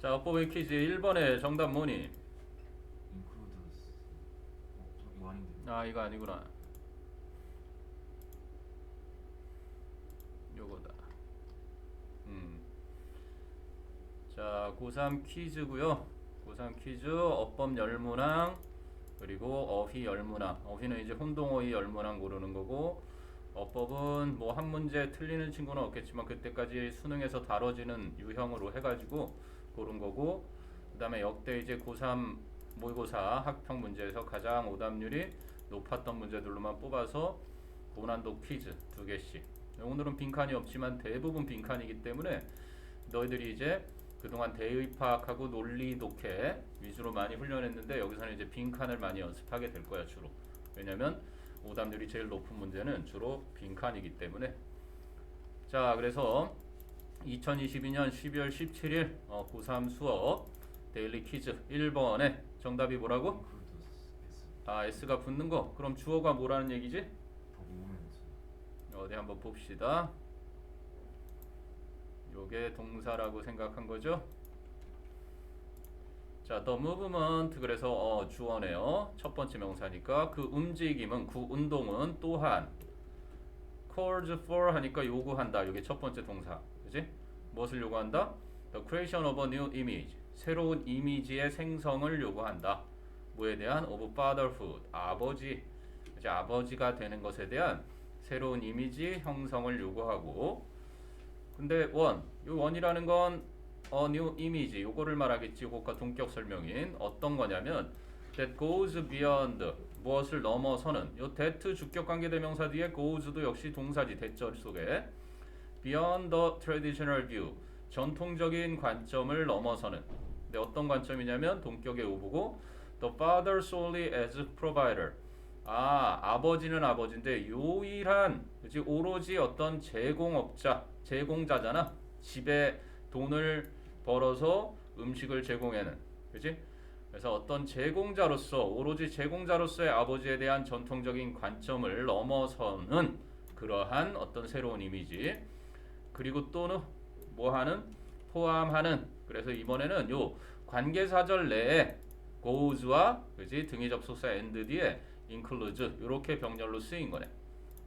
자, 뽀베 퀴즈 1번의 정답 뭐니? includes. 이거 아닌데. 아, 이거 아니구나. 요거다. 자, 고3 퀴즈고요. 고3 퀴즈 어법 열문항 그리고 어휘 열문항. 어휘는 이제 혼동어휘 열문항 고르는 거고, 어법은 뭐 한 문제 틀리는 친구는 없겠지만 그때까지 수능에서 다뤄지는 유형으로 해가지고 고른 거고, 그 다음에 역대 이제 고3 모의고사 학평 문제에서 가장 오답률이 높았던 문제들로만 뽑아서 고난도 퀴즈 2개씩. 오늘은 빈칸이 없지만 대부분 빈칸이기 때문에 너희들이 이제 그동안 대의 파악하고 논리 독해 위주로 많이 훈련했는데, 여기서는 이제 빈칸을 많이 연습하게 될 거야 주로. 왜냐면 오답률이 제일 높은 문제는 주로 빈칸이기 때문에. 자, 그래서 2022년 12월 17일 고3 수업 데일리 퀴즈 1번에 정답이 뭐라고? includes S. 아, S가 붙는 거. 그럼 주어가 뭐라는 얘기지? 더 모으면서. 어디 한번 봅시다. 요게 동사라고 생각한 거죠? 자, the movement, 그래서 주어네요. 첫 번째 명사니까 그 움직임은, 그 운동은 또한 calls for 하니까 요구한다. 요게 첫 번째 동사. 그지? 무엇을 요구한다? The creation of a new image. 새로운 이미지의 생성을 요구한다. 뭐에 대한? of fatherhood. 아버지. 이제 아버지가 되는 것에 대한 새로운 이미지 형성을 요구하고, 근데 요 원이라는 건 new image 요거를 말하겠지. 요것과 동격 설명인 어떤 거냐면 that goes beyond, 무엇을 넘어서는. 요 that 주격 관계 대명사 뒤에 goes도 역시 동사지. 대절 속에 beyond the traditional view, 전통적인 관점을 넘어서는. 근데 어떤 관점이냐면 동격의 오보고 the father solely as provider. 아, 아버지는 아버지인데 유일한, 그치? 오로지 어떤 제공자잖아. 집에 돈을 벌어서 음식을 제공하는, 그치? 그래서 어떤 제공자로서, 오로지 제공자로서의 아버지에 대한 전통적인 관점을 넘어서는 그러한 어떤 새로운 이미지. 그리고 또는 뭐하는? 포함하는. 그래서 이번에는 요 관계사절 내에 goes와, 그지? 등위 접속사 and 뒤에 includes 이렇게 병렬로 쓰인 거네.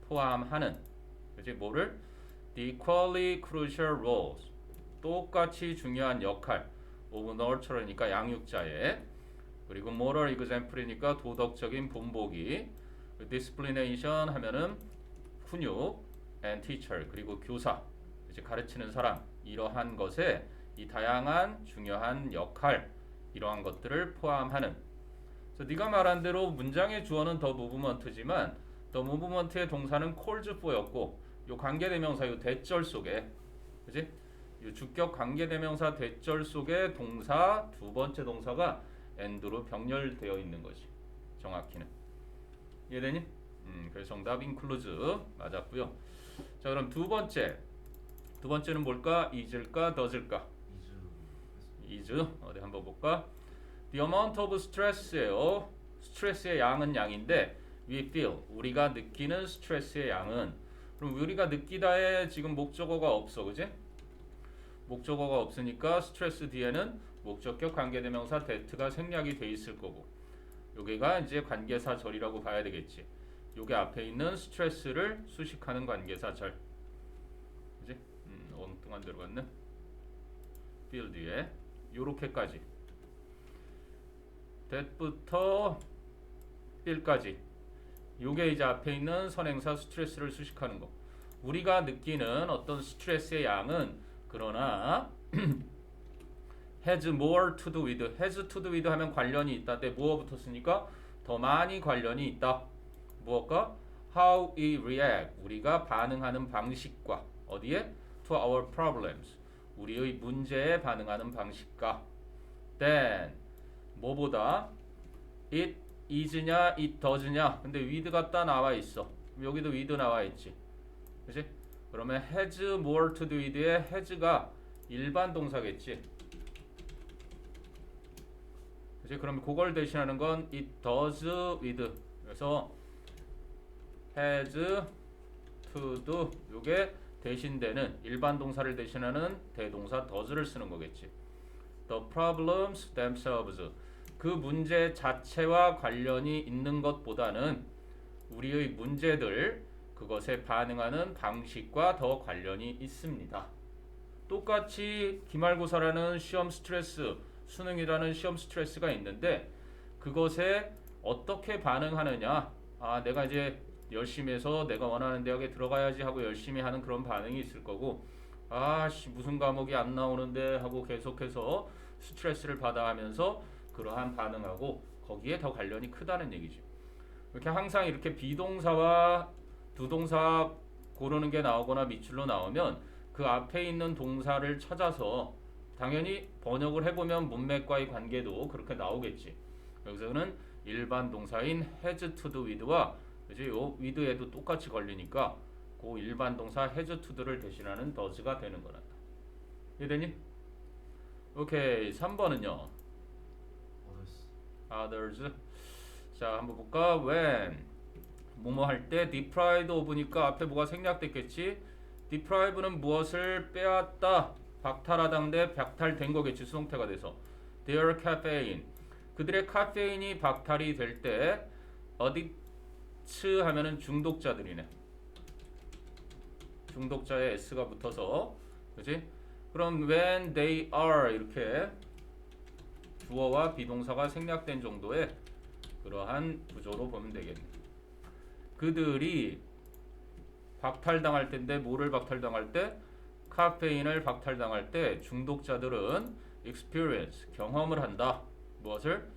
포함하는, 그지? 뭐를? The equally crucial roles, 똑같이 중요한 역할 of nurture니까 양육자의, 그리고 moral example이니까 도덕적인 본보기, disciplination 하면은 훈육, and teacher 그리고 교사, 이제 가르치는 사람, 이러한 것에 이 다양한 중요한 역할, 이러한 것들을 포함하는. 그래서 네가 말한 대로 문장의 주어는 더 무브먼트지만 더 무브먼트의 동사는 calls for였고, 요 관계대명사 요 대절 속에, 그지? 요 주격 관계대명사 대절 속에 동사 두 번째 동사가 and로 병렬되어 있는 것이 정확히는. 이해되니? 그래서 정답 includes 맞았고요. 자, 그럼 두 번째는 뭘까? is일까? does일까? is. is. 어디 한번 볼까? The amount of stress예요. 스트레스의 양은 양인데 we feel, 우리가 느끼는 스트레스의 양은. 그럼 우리가 느끼다에 지금 목적어가 없어, 그지? 목적어가 없으니까 스트레스 뒤에는 목적격 관계대명사 that가 생략이 돼 있을 거고, 여기가 이제 관계사절이라고 봐야 되겠지. 요게 앞에 있는 스트레스를 수식하는 관계사절, 그지? 엉뚱한 데로 갔네. feel 뒤에 요렇게까지, that부터 feel까지, 요게 이제 앞에 있는 선행사 스트레스를 수식하는 거. 우리가 느끼는 어떤 스트레스의 양은, 그러나 has more to do with, has to do with 하면 관련이 있다. 근데 뭐가 붙었으니까 더 많이 관련이 있다. 무엇과? how we react, 우리가 반응하는 방식과. 어디에? to our problems, 우리의 문제에 반응하는 방식과. then 뭐보다? it is냐 it does냐. 근데 with가 따 나와 있어. 여기도 with 나와 있지, 그치? 그러면 has more to do with의 has가 일반 동사겠지, 그치? 그럼 그걸 대신하는 건 it does with. 그래서 has to do, 요게 대신되는, 일반 동사를 대신하는 대동사 does를 쓰는 거겠지. the problems themselves. 그 문제 자체와 관련이 있는 것보다는 우리의 문제들 그것에 반응하는 방식과 더 관련이 있습니다. 똑같이 기말고사라는 시험 스트레스, 수능이라는 시험 스트레스가 있는데 그것에 어떻게 반응하느냐. 아, 내가 이제 열심히 해서 내가 원하는 대학에 들어가야지 하고 열심히 하는 그런 반응이 있을 거고, 아씨 무슨 과목이 안 나오는데 하고 계속해서 스트레스를 받아 하면서 그러한 반응하고 거기에 더 관련이 크다는 얘기죠. 이렇게 항상 이렇게 비동사와 두동사 고르는 게 나오거나 밑줄로 나오면 그 앞에 있는 동사를 찾아서 당연히 번역을 해보면 문맥과의 관계도 그렇게 나오겠지. 여기서는 일반 동사인 has to do with와 그지? 요 with에도 똑같이 걸리니까 그 일반 동사 has to do를 대신하는 does가 되는 거란다. 이해되니? 오케이. 3번은요. others. 자, 한번 볼까? when 뭐뭐 할 때 deprived of니까 앞에 뭐가 생략됐겠지? deprive는 무엇을 빼앗다, 박탈하다인데 박탈된 거겠지. 수동태가 돼서 their caffeine. 그들의 카페인이 박탈이 될 때 addicts 하면은 중독자들이네. 중독자에 s가 붙어서 그지? 그럼 when they are 이렇게 주어와 비동사가 생략된 정도의 그러한 구조로 보면 되겠네. 그들이 박탈당할 때인데 뭐를 박탈당할 때? 카페인을 박탈당할 때 중독자들은 experience 경험을 한다. 무엇을?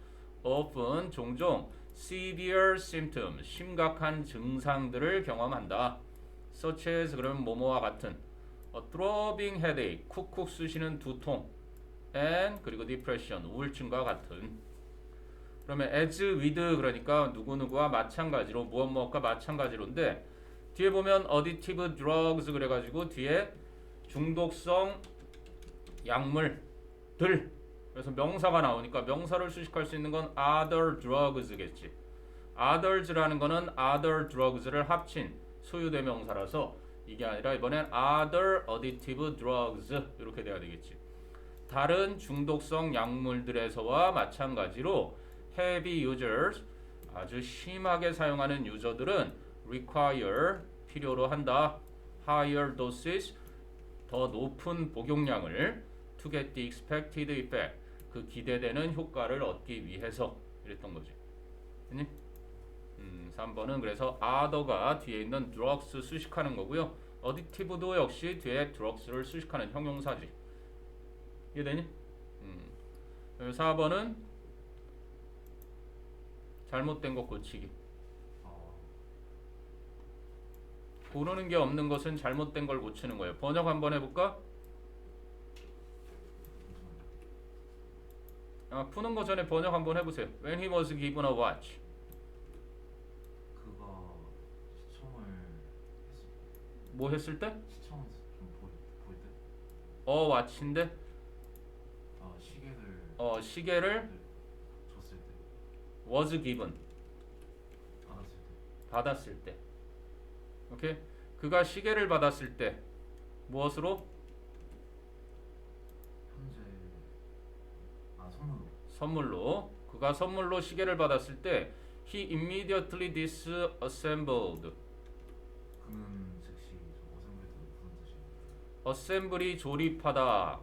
often 종종 severe symptoms 심각한 증상들을 경험한다. such as 그러면 뭐뭐와 같은 a throbbing headache 쿡쿡 쑤시는 두통 and 그리고 depression 우울증과 같은. 그러면 as with 그러니까 누구누구와 마찬가지로 무엇무엇과 마찬가지로인데 뒤에 보면 addictive drugs 그래가지고 뒤에 중독성 약물들 그래서 명사가 나오니까 명사를 수식할 수 있는 건 other drugs겠지. others라는 거는 other drugs를 합친 소유대명사라서 이게 아니라 이번엔 other addictive drugs 이렇게 돼야 되겠지. 다른 중독성 약물들에서와 마찬가지로 heavy users 아주 심하게 사용하는 유저들은 require 필요로 한다. higher doses 더 높은 복용량을 to get the expected effect 그 기대되는 효과를 얻기 위해서 이랬던 거지. 됐니? 3번은 그래서 other가 뒤에 있는 drugs 수식하는 거고요. addictive도 역시 뒤에 drugs를 수식하는 형용사지. 이해되니? 4번은 잘못된 것 고치기. 고르는 게 없는 것은 잘못된 걸 고치는 거예요. 번역 한번 해볼까? 푸는 거 전에 번역 한번 해보세요. When he was given a watch. 그가 시청을 했을 뭐 했을 때? 시청 좀볼 때? watch인데? 시계를 시계를 줬을 때 was given. 받았을 때 받았을 때. 오케이? 그가 시계를 받았을 때 무엇으로? 현재 선물로 선물로. 그가 선물로 시계를 받았을 때 he immediately disassembled. 그는 즉시 어셈블리도 무슨 뜻이에요? assembly 조립하다.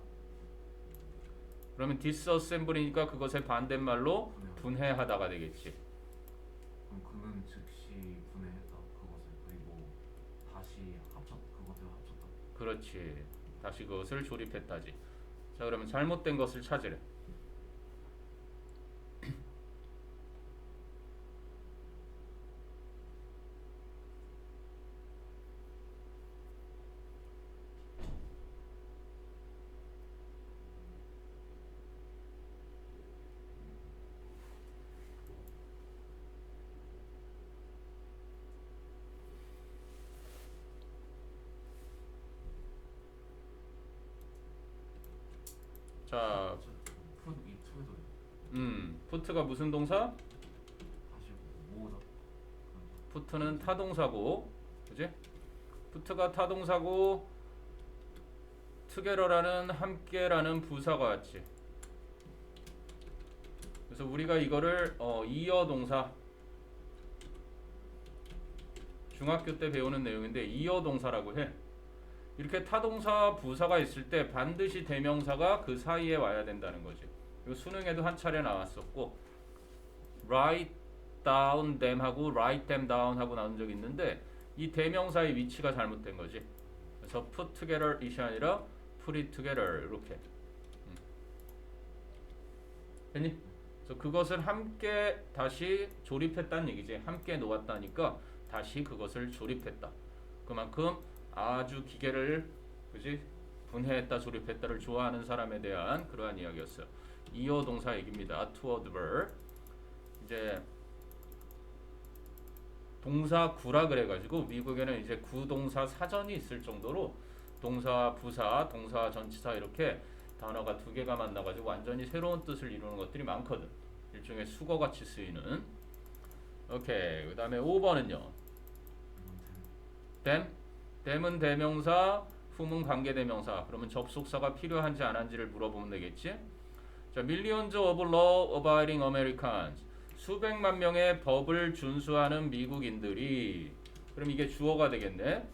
그러면 disassembly니까 그것의 반대말로 분해하다가 되겠지. 그럼 그는 즉시 분해했다 그것을 그리고 다시 그것을 합쳤다. 그렇지. 다시 그것을 조립했다지. 자, 그러면 잘못된 것을 찾으래. 자, 이 투에도 put가 무슨 동사? 다시 모으다. put는 타동사고, 그지? put가 타동사고 together라는 함께라는 부사가 왔지. 그래서 우리가 이거를 이어 동사 중학교 때 배우는 내용인데 이어 동사라고 해. 이렇게 타동사 부사가 있을 때 반드시 대명사가 그 사이에 와야 된다는 거지. 이거 수능에도 한 차례 나왔었고 write down them 하고 write them down 하고 나온 적이 있는데 이 대명사의 위치가 잘못된 거지. 그래서 put together 이시 아니라 put it together 이렇게. 됐니? 그래서 그것을 함께 다시 조립했다는 얘기지. 함께 놓았다니까 다시 그것을 조립했다. 그만큼 아주 기계를 그지 분해했다 조립했다를 좋아하는 사람에 대한 그러한 이야기였어요. 이어 동사 얘기입니다. toward verb. 이제 동사 구라 그래가지고 미국에는 이제 구동사 사전이 있을 정도로 동사 부사, 동사 전치사 이렇게 단어가 두 개가 만나가지고 완전히 새로운 뜻을 이루는 것들이 많거든. 일종의 수거같이 쓰이는. 오케이. 그 다음에 5번은요. them. them은 대명사, whom은 관계대명사. 그러면 접속사가 필요한지 안 한지를 물어보면 되겠지. 자, millions of law-abiding Americans. 수백만 명의 법을 준수하는 미국인들이. 그럼 이게 주어가 되겠네.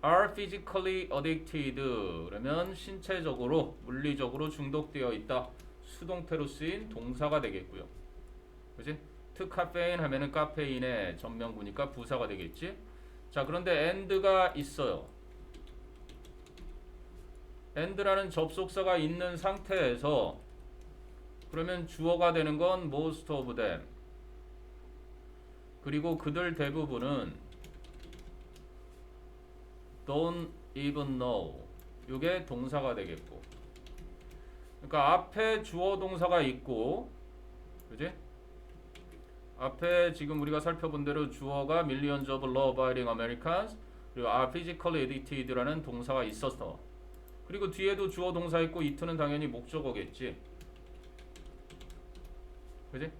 are physically addicted. 그러면 신체적으로, 물리적으로 중독되어 있다. 수동태로 쓰인 동사가 되겠고요. 그렇지? to caffeine 하면은 카페인의 전명구니까 부사가 되겠지. 자, 그런데 and가 있어요. and라는 접속사가 있는 상태에서 그러면 주어가 되는 건 most of them. 그리고 그들 대부분은 don't even know. 이게 동사가 되겠고. 그러니까 앞에 주어 동사가 있고, 그지? 앞에 지금 우리가 살펴본 대로 주어가 millions of law-abiding Americans 그리고 are physically addicted라는 동사가 있어서 그리고 뒤에도 주어 동사 있고 it는 당연히 목적어겠지. 그지?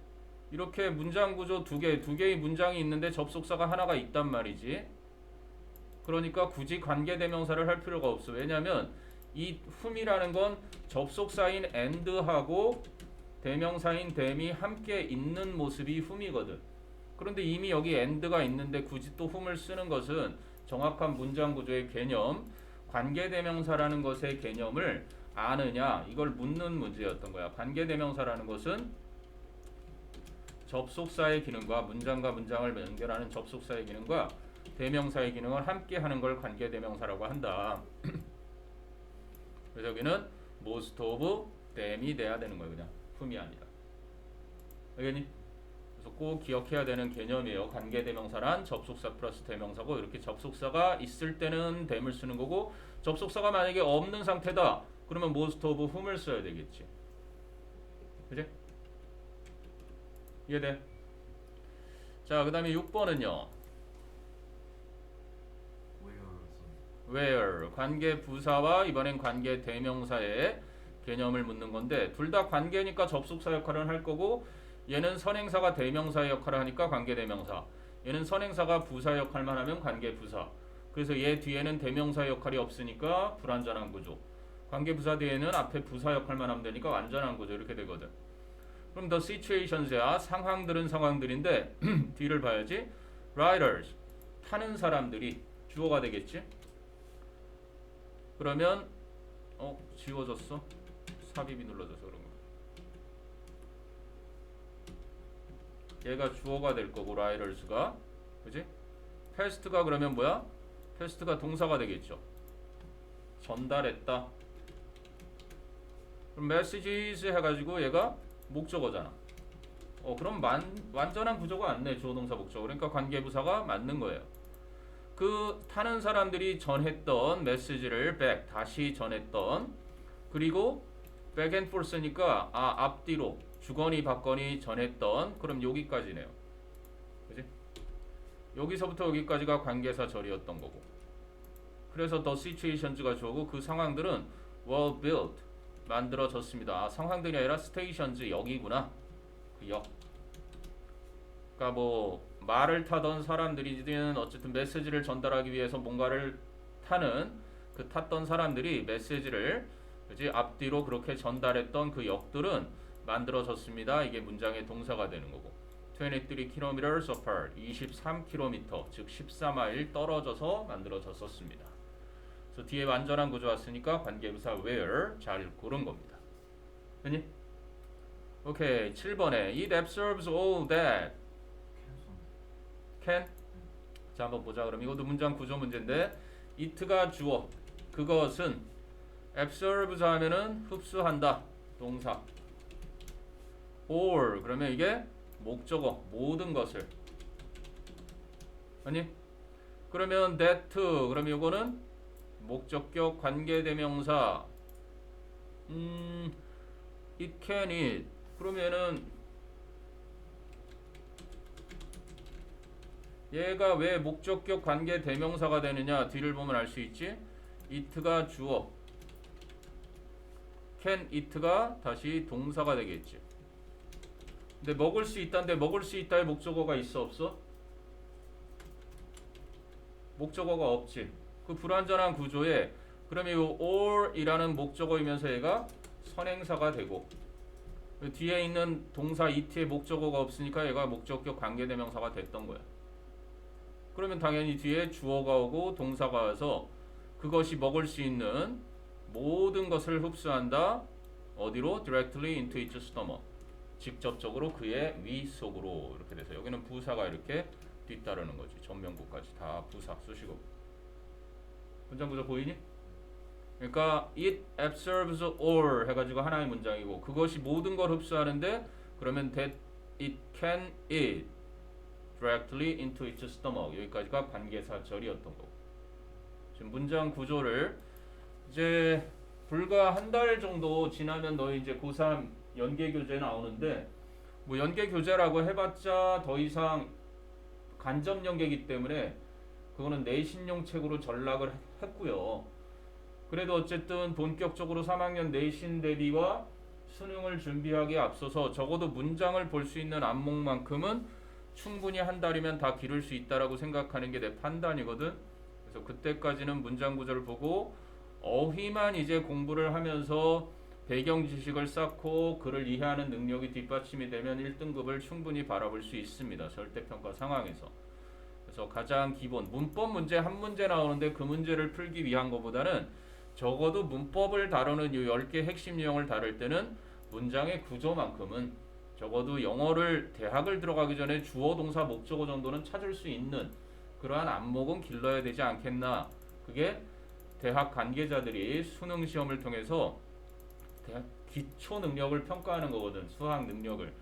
이렇게 문장 구조 두 개의 문장이 있는데 접속사가 하나가 있단 말이지. 그러니까 굳이 관계대명사를 할 필요가 없어. 왜냐하면 이 whom이라는 건 접속사인 and하고 대명사인 them이 함께 있는 모습이 whom이거든. 그런데 이미 여기 and가 있는데 굳이 또 whom을 쓰는 것은 정확한 문장 구조의 개념, 관계대명사라는 것의 개념을 아느냐 이걸 묻는 문제였던 거야. 관계대명사라는 것은 접속사의 기능과 문장과 문장을 연결하는 접속사의 기능과 대명사의 기능을 함께 하는 걸 관계대명사라고 한다. 그래서 여기는 most of them이 돼야 되는 거예요. 그냥 whom이 아니라. 알겠니? 그래서 꼭 기억해야 되는 개념이에요. 관계대명사란 접속사 플러스 대명사고 이렇게 접속사가 있을 때는 them을 쓰는 거고 접속사가 만약에 없는 상태다. 그러면 most of whom을 써야 되겠지. 그지? 이해돼? 자, 그 다음에 6번은요. where 관계 부사와 이번엔 관계 대명사의 개념을 묻는 건데 둘 다 관계니까 접속사 역할을 할 거고 얘는 선행사가 대명사의 역할을 하니까 관계 대명사. 얘는 선행사가 부사 역할만 하면 관계 부사. 그래서 얘 뒤에는 대명사 역할이 없으니까 불완전한 구조. 관계 부사 뒤에는 앞에 부사 역할만 하면 되니까 완전한 구조 이렇게 되거든. 그럼 the situations야 상황들은 상황들인데 뒤를 봐야지. riders 타는 사람들이 주어가 되겠지. 그러면 지워졌어? 삽입이 눌러져서 그런 거. 얘가 주어가 될 거고 riders가 그지? past가 그러면 뭐야? past가 동사가 되겠죠. 전달했다. 그럼 messages 해가지고 얘가 목적어잖아. 그럼 완전한 구조가 안 내. 주어 동사 목적어. 그러니까 관계부사가 맞는 거예요. 그 타는 사람들이 전했던 메시지를 back 다시 전했던 그리고 back and forth니까 앞뒤로 주거니 받거니 전했던 그럼 여기까지네요. 그지? 여기서부터 여기까지가 관계사 절이었던 거고. 그래서 the situations가 주어고 그 상황들은 were built 만들어졌습니다. 상황들이 아니라 stations 역이구나. 그 역. 그러니까 뭐 말을 타던 사람들이든 어쨌든 메시지를 전달하기 위해서 뭔가를 타는 그 탔던 사람들이 메시지를 그지 앞뒤로 그렇게 전달했던 그 역들은 만들어졌습니다. 이게 문장의 동사가 되는 거고 23 kilometers apart 23km 즉 14마일 떨어져서 만들어졌었습니다. 그래서 뒤에 완전한 구조 왔으니까 관계부사 where 잘 고른 겁니다. 됐니? 오케이 7번에 it absorbs all that 캔손. can 자 한번 보자. 그럼 이것도 문장 구조 문제인데 it가 주어 그것은 absorbs 하면은 흡수한다 동사 all 그러면 이게 목적어 모든 것을 아니 그러면 that 그러면 이거는 목적격 관계대명사 it can it 그러면은 얘가 왜 목적격 관계대명사가 되느냐 뒤를 보면 알 수 있지 it가 주어 can it가 다시 동사가 되겠지. 근데 먹을 수 있다는데 먹을 수 있다의 목적어가 있어 없어? 목적어가 없지. 그 불완전한 구조에 그러면 이 or이라는 목적어이면서 얘가 선행사가 되고 뒤에 있는 동사 it의 목적어가 없으니까 얘가 목적격 관계대명사가 됐던 거야. 그러면 당연히 뒤에 주어가 오고 동사가 와서 그것이 먹을 수 있는 모든 것을 흡수한다. 어디로? directly into its stomach. 직접적으로 그의 위 속으로 이렇게 돼서 여기는 부사가 이렇게 뒤따르는 거지. 전면구까지 다 부사 수식어. 문장 구조 보이니? 그러니까 it absorbs all 해가지고 하나의 문장이고 그것이 모든 걸 흡수하는데 그러면 that it can eat directly into its stomach 여기까지가 관계사절이었던 거고 지금 문장 구조를 이제 불과 한 달 정도 지나면 너희 이제 고3 연계 교재 나오는데 뭐 연계 교재라고 해봤자 더 이상 간접 연계이기 때문에 그거는 내신용 책으로 전락을 했고요. 그래도 어쨌든 본격적으로 3학년 내신 대비와 수능을 준비하기에 앞서서 적어도 문장을 볼 수 있는 안목만큼은 충분히 한 달이면 다 기를 수 있다라고 생각하는 게 내 판단이거든. 그래서 그때까지는 문장 구조를 보고 어휘만 이제 공부를 하면서 배경 지식을 쌓고 글을 이해하는 능력이 뒷받침이 되면 1등급을 충분히 바라볼 수 있습니다. 절대평가 상황에서. 그래서 가장 기본 문법 문제 한 문제 나오는데 그 문제를 풀기 위한 것보다는 적어도 문법을 다루는 이 10개 핵심 유형을 다룰 때는 문장의 구조만큼은 적어도 영어를 대학을 들어가기 전에 주어 동사 목적어 정도는 찾을 수 있는 그러한 안목은 길러야 되지 않겠나. 그게 대학 관계자들이 수능 시험을 통해서 대학 기초 능력을 평가하는 거거든. 수학 능력을.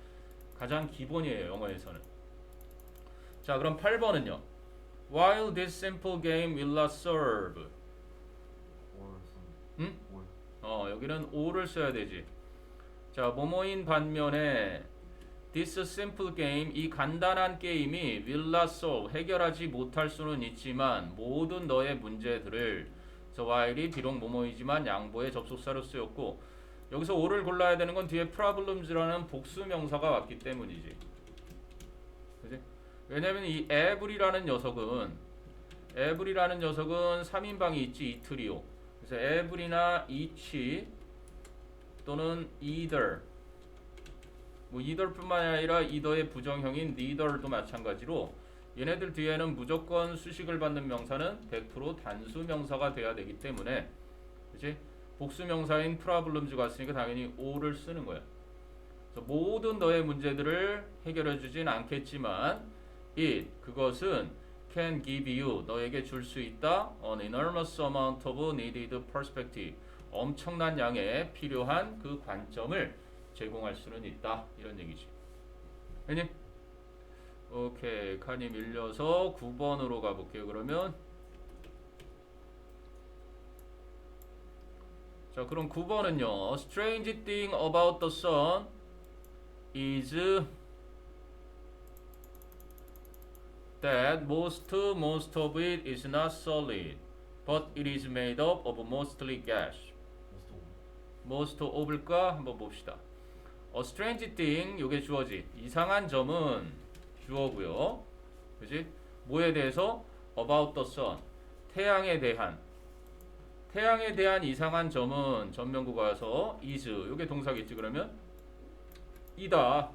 가장 기본이에요. 영어에서는. 자 그럼 8번은요. While this simple game will not serve. 응? 여기는 or를 써야 되지. 자 뭐뭐인 반면에 this simple game 이 간단한 게임이 will not solve 해결하지 못할 수는 있지만 모든 너의 문제들을 그래서 while이 비록 뭐뭐이지만 양보의 접속사로 쓰였고 여기서 or를 골라야 되는 건 뒤에 problems라는 복수 명사가 왔기 때문이지. 그지? 왜냐면 이 every라는 녀석은 3인방이 있지 이 트리오. 그래서 every나 each 또는 either 뭐 either뿐만 아니라 either의 부정형인 neither도 마찬가지로 얘네들 뒤에는 무조건 수식을 받는 명사는 100% 단수 명사가 돼야 되기 때문에 그렇지? 복수 명사인 problems가 왔으니까 당연히 or를 쓰는 거야. 그래서 모든 너의 문제들을 해결해 주진 않겠지만 그것은 can give you 너에게 줄 수 있다 an enormous amount of needed perspective 엄청난 양의 필요한 그 관점을 제공할 수는 있다 이런 얘기지. 왜니? 오케이 칸이 밀려서 9번으로 가볼게요. 그러면 자 그럼 9번은요. A strange thing about the sun is that most of it is not solid, but it is made up of mostly gas. most of일까 한번 봅시다. A strange thing 요게 주어지. 이상한 점은 주어고요. 그지? 뭐에 대해서? About the sun. 태양에 대한 이상한 점은 전면구가 와서 is 요게 동사겠지. 그러면 이다.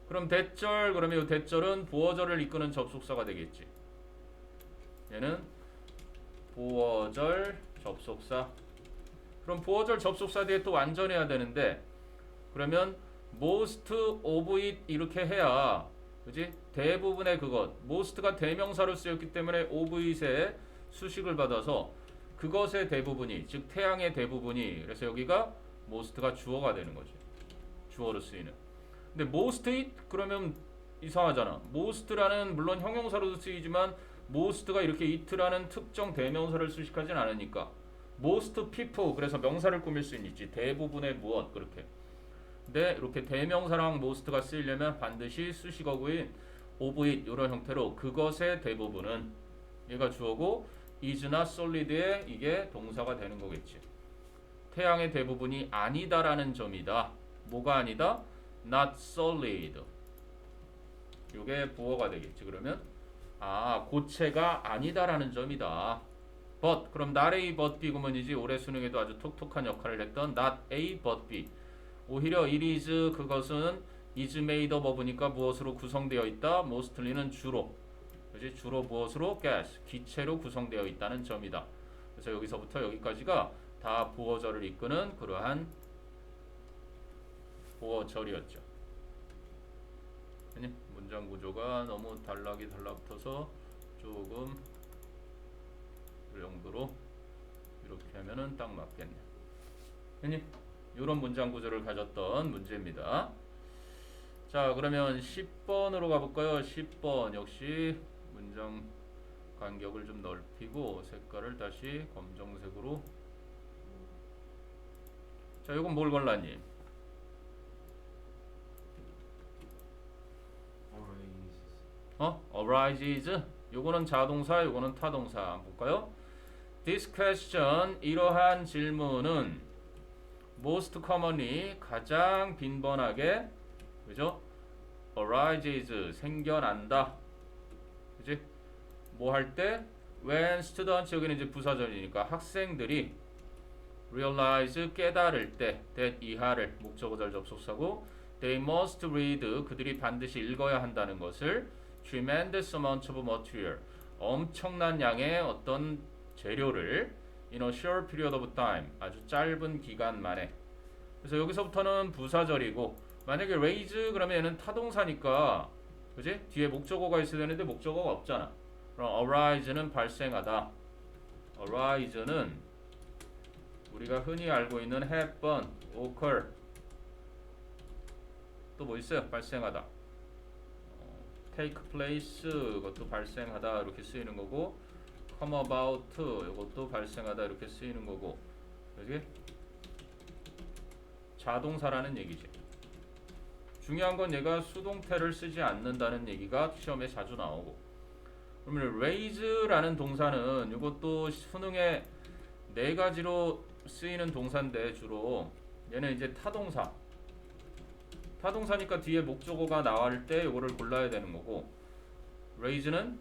그럼 대절, 그러면 이 대절은 보어절을 이끄는 접속사가 되겠지. 얘는 보어절 접속사. 그럼 보어절 접속사 뒤에 또 완전해야 되는데, 그러면 most of it 이렇게 해야, 그지? 대부분의 그것. most가 대명사로 쓰였기 때문에 of it의 수식을 받아서 그것의 대부분이, 즉 태양의 대부분이, 그래서 여기가 most가 주어가 되는 거지. 주어로 쓰이는. 근데 most it 그러면 이상하잖아. most라는 물론 형용사로도 쓰이지만 most가 이렇게 it라는 특정 대명사를 수식하진 않으니까 most people 그래서 명사를 꾸밀 수는 있지. 대부분의 무엇 그렇게. 근데 이렇게 대명사랑 most가 쓰이려면 반드시 수식어구인 of it 이런 형태로 그것의 대부분은 얘가 주어고 is나 solid의 이게 동사가 되는 거겠지. 태양의 대부분이 아니다라는 점이다. 뭐가 아니다? Not solid. 이게 부어가 되겠지. 그러면 고체가 아니다라는 점이다. But 그럼 not A but B 구문이지. 올해 수능에도 아주 톡톡한 역할을 했던 not A but B. 오히려 it is 그것은 is made of of니까 무엇으로 구성되어 있다? mostly는 주로. 그렇지? 주로 무엇으로? gas. 기체로 구성되어 있다는 점이다. 그래서 여기서부터 여기까지가 다 보어절을 이끄는 그러한 보어절이었죠. 아니, 문장 구조가 너무 달라붙어서 조금 이 정도로 이렇게 하면은 딱 맞겠네. 아니, 이런 문장 구조를 가졌던 문제입니다. 자, 그러면 10번으로 가볼까요? 10번 역시 문장 간격을 좀 넓히고 색깔을 다시 검정색으로. 자, 이건 뭘 골랐니? arises. 요거는 자동사, 요거는 타동사. 한번 볼까요? This question, 이러한 질문은 most commonly, 가장 빈번하게, 그죠? arises, 생겨난다. 그지? 뭐 할 때? when students, 여기는 이제 부사절이니까 학생들이 realize, 깨달을 때, that 이하를 목적어절 접속사고, they must read, 그들이 반드시 읽어야 한다는 것을 tremendous amount of material, 엄청난 양의 어떤 재료를 in a short period of time, 아주 짧은 기간 만에. 그래서 여기서부터는 부사절이고, 만약에 raise 그러면 얘는 타동사니까, 그지? 뒤에 목적어가 있어야 되는데 목적어가 없잖아. 그럼 arise는 발생하다. arise는 우리가 흔히 알고 있는 happen, occur. 또 뭐 있어요? 발생하다. take place, 그것도 발생하다 이렇게 쓰이는 거고, come about, 이것도 발생하다 이렇게 쓰이는 거고, 그지? 자동사라는 얘기지. 중요한 건 얘가 수동태를 쓰지 않는다는 얘기가 시험에 자주 나오고. 그러면 raise라는 동사는 이것도 수능에 네 가지로 쓰이는 동사인데 주로 얘는 이제 타동사. 타동사니까 뒤에 목적어가 나올 때 이거를 골라야 되는 거고, raise는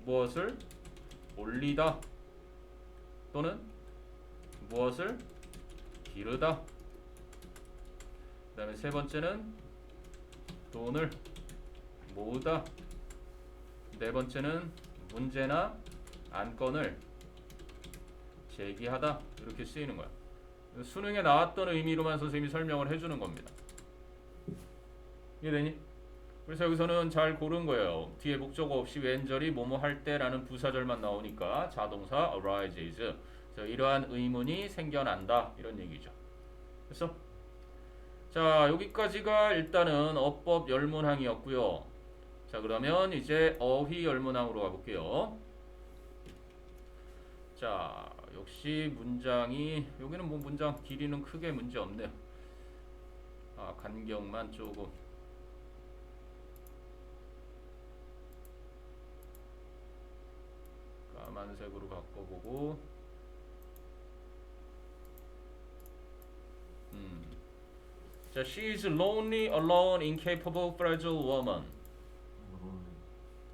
무엇을 올리다 또는 무엇을 기르다. 그 다음에 세 번째는 돈을 모으다. 네 번째는 문제나 안건을 제기하다. 이렇게 쓰이는 거야. 수능에 나왔던 의미로만 선생님이 설명을 해주는 겁니다. 이해되니? 그래서 여기서는 잘 고른 거예요. 뒤에 목적어 없이 왼절이 뭐뭐 할 때라는 부사절만 나오니까 자동사 arises. 그래서 이러한 의문이 생겨난다 이런 얘기죠. 그래서 자, 여기까지가 일단은 어법 열문항이었고요. 자, 그러면 이제 어휘 열문항으로 가볼게요. 자, 역시 문장이 여기는 뭐 문장 길이는 크게 문제 없네요. 간격만 조금. 까만색으로 바꿔보고. 자, she is lonely, alone, incapable, fragile woman.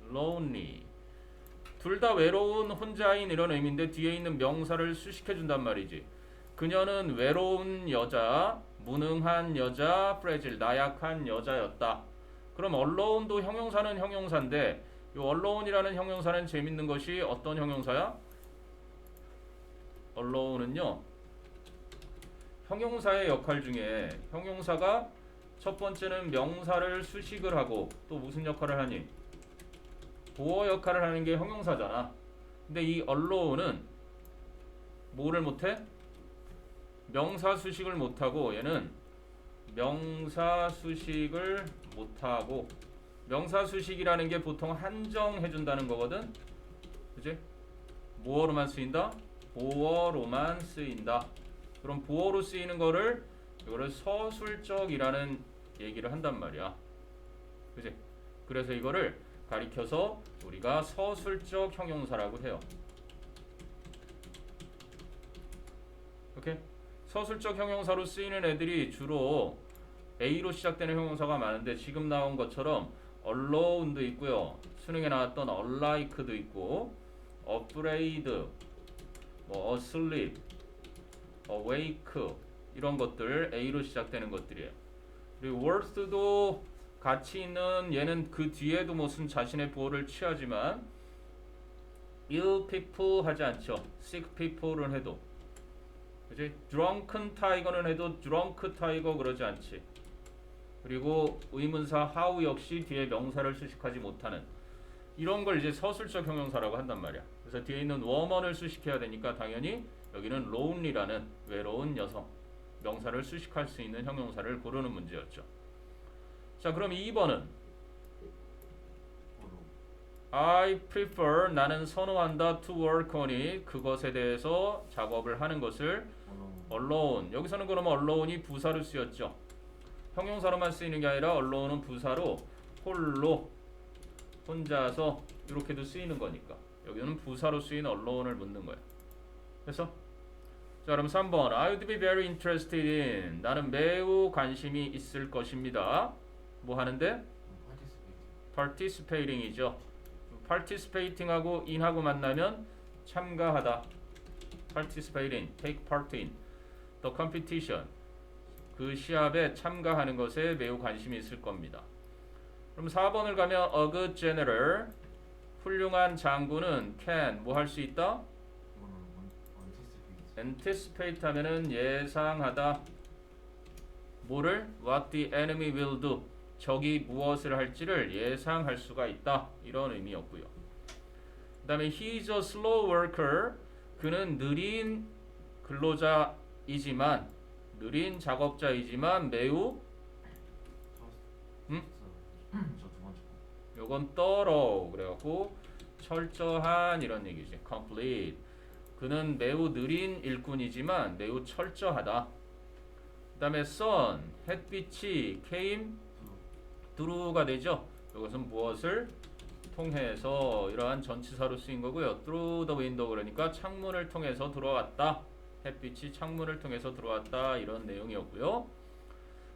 lonely. 둘 다 외로운, 혼자인 이런 의미인데 뒤에 있는 명사를 수식해 준단 말이지. 그녀는 외로운 여자, 무능한 여자, fragile, 나약한 여자였다. 그럼 alone도 형용사는 형용사인데 이 alone이라는 형용사는 재밌는 것이 어떤 형용사야? alone은요 형용사의 역할 중에 형용사가 첫 번째는 명사를 수식을 하고 또 무슨 역할을 하니? 보어 역할을 하는 게 형용사잖아. 근데 이 alone은 뭐를 못해? 명사 수식을 못하고 얘는 명사 수식을 못하고 명사 수식이라는 게 보통 한정해 준다는 거거든. 그치? 뭐로만 쓰인다? 보어로만 쓰인다. 그럼 보어로 쓰이는 거를 이거를 서술적이라는 얘기를 한단 말이야. 그치? 그래서 이거를 가리켜서 우리가 서술적 형용사라고 해요. 오케이? 서술적 형용사로 쓰이는 애들이 주로 A로 시작되는 형용사가 많은데 지금 나온 것처럼 alone도 있고요. 수능에 나왔던 unlike도 있고 afraid, 뭐 asleep, awake 이런 것들 A로 시작되는 것들이에요. 그리고 worth도 같이 있는 얘는 그 뒤에도 무슨 자신의 보호를 취하지만 ill people 하지 않죠. sick people은 해도 그치? drunken tiger는 해도 drunk tiger 그러지 않지. 그리고 의문사 how 역시 뒤에 명사를 수식하지 못하는 이런 걸 이제 서술적 형용사라고 한단 말이야. 그래서 뒤에 있는 woman을 수식해야 되니까 당연히 여기는 lonely라는 외로운 여성 명사를 수식할 수 있는 형용사를 고르는 문제였죠. 자, 그럼 2번은 I prefer 나는 선호한다 to work on it 그것에 대해서 작업을 하는 것을 alone 여기서는 그러면 alone이 부사로 쓰였죠. 형용사로만 쓰이는 게 아니라 alone은 부사로 홀로 혼자서 이렇게도 쓰이는 거니까 여기는 부사로 쓰인 alone을 묻는 거예요. 그래서 자 그럼 3번 I would be very interested in 나는 매우 관심이 있을 것입니다. 뭐 하는데? participating이죠. participating하고 in하고 만나면 참가하다. participate in, take part in the competition 그 시합에 참가하는 것에 매우 관심이 있을 겁니다. 그럼 4번을 가면 a good general 훌륭한 장군은 can 뭐 할 수 있다? anticipate 하면은 예상하다. 뭐를? what the enemy will do 적이 무엇을 할지를 예상할 수가 있다. 이런 의미였고요. 그 다음에 he is a slow worker 그는 느린 근로자이지만 느린 작업자이지만 매우 요건 thorough 그래갖고 철저한 이런 얘기지. complete 그는 매우 느린 일꾼이지만 매우 철저하다. 그 다음에 sun 햇빛이 came through가 되죠. 이것은 무엇을 통해서 이러한 전치사로 쓰인 거고요. through the window 그러니까 창문을 통해서 들어왔다. 햇빛이 창문을 통해서 들어왔다. 이런 내용이었고요.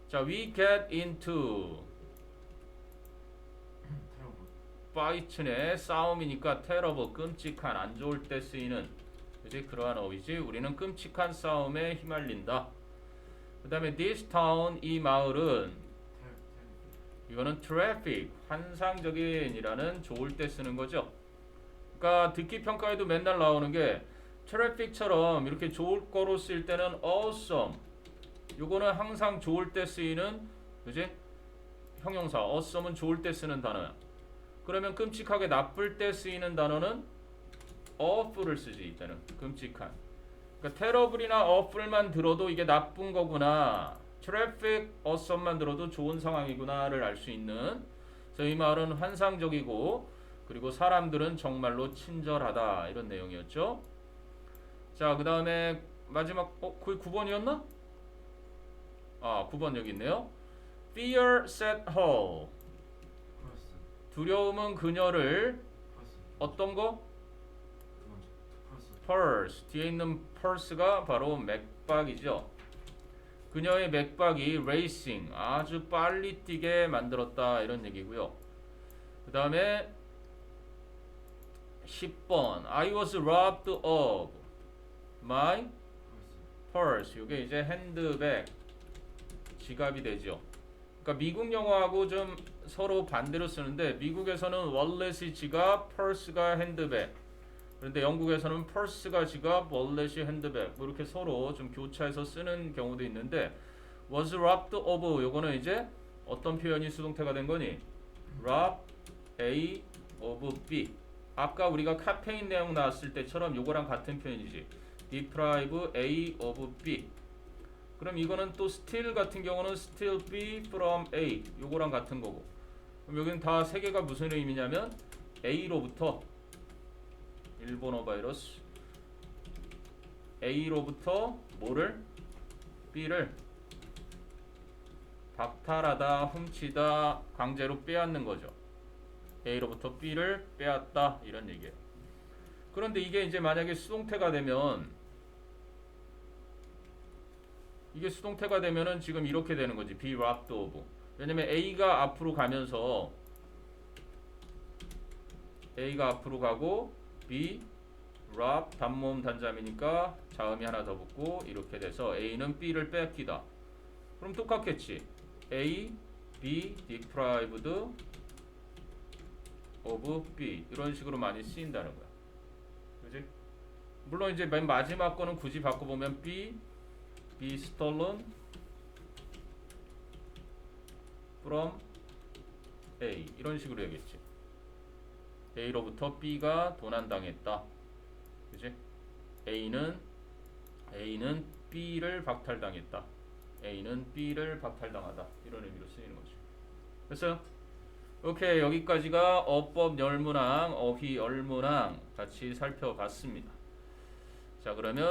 자, we get into fight의 싸움이니까 terrible 끔찍한 안 좋을 때 쓰이는 그지 그러한 어휘지. 우리는 끔찍한 싸움에 휘말린다. 그 다음에 this town 이 마을은 이거는 traffic 환상적인이라는 좋을 때 쓰는 거죠. 그러니까 듣기 평가에도 맨날 나오는 게 traffic처럼 이렇게 좋을 거로 쓰일 때는 awesome 요거는 항상 좋을 때 쓰이는 그지 형용사 awesome은 좋을 때 쓰는 단어야. 그러면 끔찍하게 나쁠 때 쓰이는 단어는 awful을 쓰지. 이때는 끔찍한. 그러니까 terrible이나 awful만 들어도 이게 나쁜 거구나. traffic, awesome만 들어도 좋은 상황이구나를 알 수 있는. 그래서 이 말은 환상적이고 그리고 사람들은 정말로 친절하다 이런 내용이었죠. 자, 그 다음에 마지막 거의 9번이었나? 아, 9번 여기 있네요. Fear set her. 두려움은 그녀를 어떤 거? purse. 뒤에 있는 purse가 바로 맥박이죠. 그녀의 맥박이 racing. 아주 빨리 뛰게 만들었다 이런 얘기고요. 그 다음에 10번 I was robbed of my purse. 이게 이제 핸드백 지갑이 되죠. 그러니까 미국 영어하고 좀 서로 반대로 쓰는데 미국에서는 월렛이 지갑, 펄스가 핸드백. 그런데 영국에서는 펄스가 지갑, 월렛이 핸드백. 뭐 이렇게 서로 좀 교차해서 쓰는 경우도 있는데 was robbed of 요거는 이제 어떤 표현이 수동태가 된 거니? rob A of B. 아까 우리가 카페인 내용 나왔을 때처럼 요거랑 같은 표현이지. deprive A of B. 그럼 이거는 또 steal 같은 경우는 steal B from A 요거랑 같은 거고. 그럼 여기는 다 세 개가 무슨 의미냐면 A로부터 일본어 바이러스 A로부터 뭐를? B를 박탈하다, 훔치다, 강제로 빼앗는 거죠. A로부터 B를 빼앗다 이런 얘기예요. 그런데 이게 이제 만약에 수동태가 되면 이게 수동태가 되면은 지금 이렇게 되는 거지. be robbed of. 왜냐면 A가 앞으로 가면서 A가 앞으로 가고 be rob 단모음 단자음이니까 자음이 하나 더 붙고 이렇게 돼서 A는 B를 뺏기다. 그럼 똑같겠지. A, B deprived of B 이런 식으로 많이 쓰인다는 거야. 그지? 물론 이제 맨 마지막 거는 굳이 바꿔보면 be stolen from A 이런 식으로 해야겠지. A로부터 B가 도난당했다. 그지? A는 B를 박탈당했다. A는 B를 박탈당하다. 이런 의미로 쓰이는 거죠. 됐어요? 오케이, 여기까지가 어법 열문항, 어휘 열문항 같이 살펴봤습니다. 자, 그러면